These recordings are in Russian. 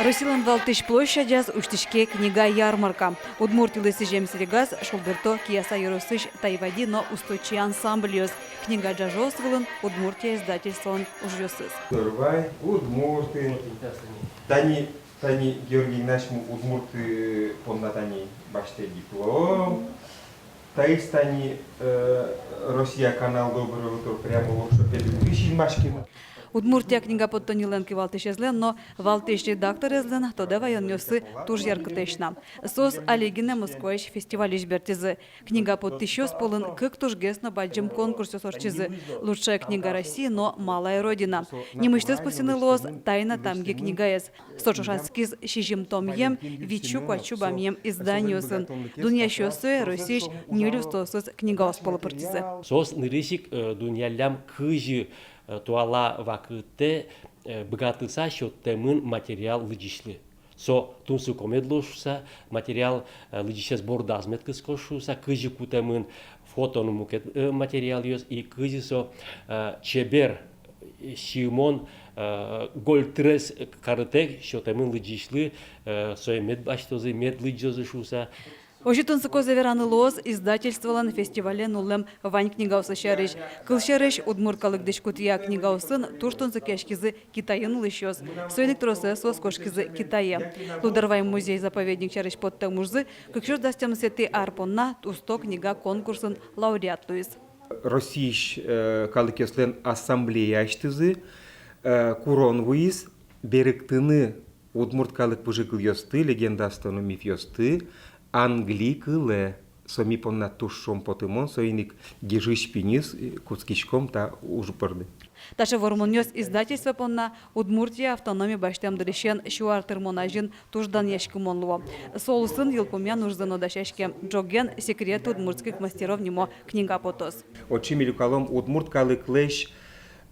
Россиялан 2000 площадяз уштишке книга ярмарка. Удмуртилы сижем серегаз шулдырто кияса юрусыш тайвади, но устойчивый ансамбль ёс. Книга джажос вылын Удмуртия издательствован ужёсыз. Турвай, удмурты. Тани Георгий нашему удмурты поннатани баште диплом. Таис тани Россия канал добрый утро прямо лучше перед машкин. Удмуртия книга подтониленки валтышезлен, но валтыш редакторезлен то давай нёсы туж яркотешна. Сос Олегина Москваич фестиваль избертизы. Книга подтыщёс полын как туж гесно баджим конкурсе сорчизы. Лучшая книга России, но малая родина. Не мышты спасены лоз, тайна тамги книга ес. Сочушанскиз шижим том ем, вичу квачу бамьем изданиосын. Дуня шёсы Российш нюлюстосыз книга осполопартизы. Сос нырысик дунялям кыжи туала вакытте богатыса счеттемын материал лыжишлы. Со тунсы комедлошуса материал лыжишес бордазмет кыскошуса кыжи кутемын фотону мукет материал ёс и кыжи со чебер Симон гольтрес карытек счеттемын лыжишлы со мед баштозы мед лыжозышуса. Ожитунсыко завераны лоз издательствовала на фестивале нулем вань книгаусы шарыш. Кылшарыш удмуркалык дышкутия книгаусын туштунсы кешкизы Китайын лышёс. Сойник тросы сос кошкизы Китая. Лударвай музей-заповедник шарыш подты мужзы, кыкшёс дастям сети арпонна тусто книга конкурсын лауреат луиз. Российш калыкеслен ассамблея аштызы, курон вуиз, беректыны удмурткалык пужыкыл ёсты, легенда астономив ёсты, англикыле соми понна тушшом потымон соиник гижиш пинис куцкичком та ужпырды. Таша вормунёс издательство понна Удмуртия автономия баштам дырышен шуартыр монажин туждан яшкумонло. Солусын елпумян ужзано дашашке джоген секрет удмуртских мастеров немо книга потос. Очи милюкалом удмурткалык леш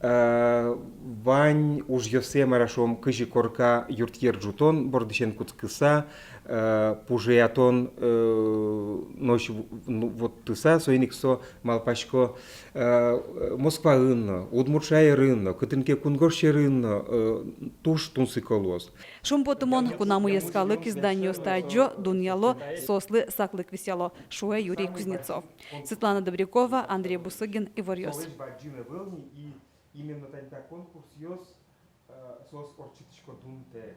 вань уж ёсе марашом кыжи корка юртьер джутон бордышен куцкыса пужеятон ночь вот тыса соиник со малпачко Москва рынно, Удмуртшай рынно, Кытынке Кунгорше рынно, туш тунсы колос. Шум потымон кунаму ескалык изданию стаджо дуньяло сослы саклык весело. Шуэ Юрий Кузнецов. Светлана Добрякова, Андрей Бусыгин и Варьёс. Именно тогда конкурс ёс сос орчитышко дунтек.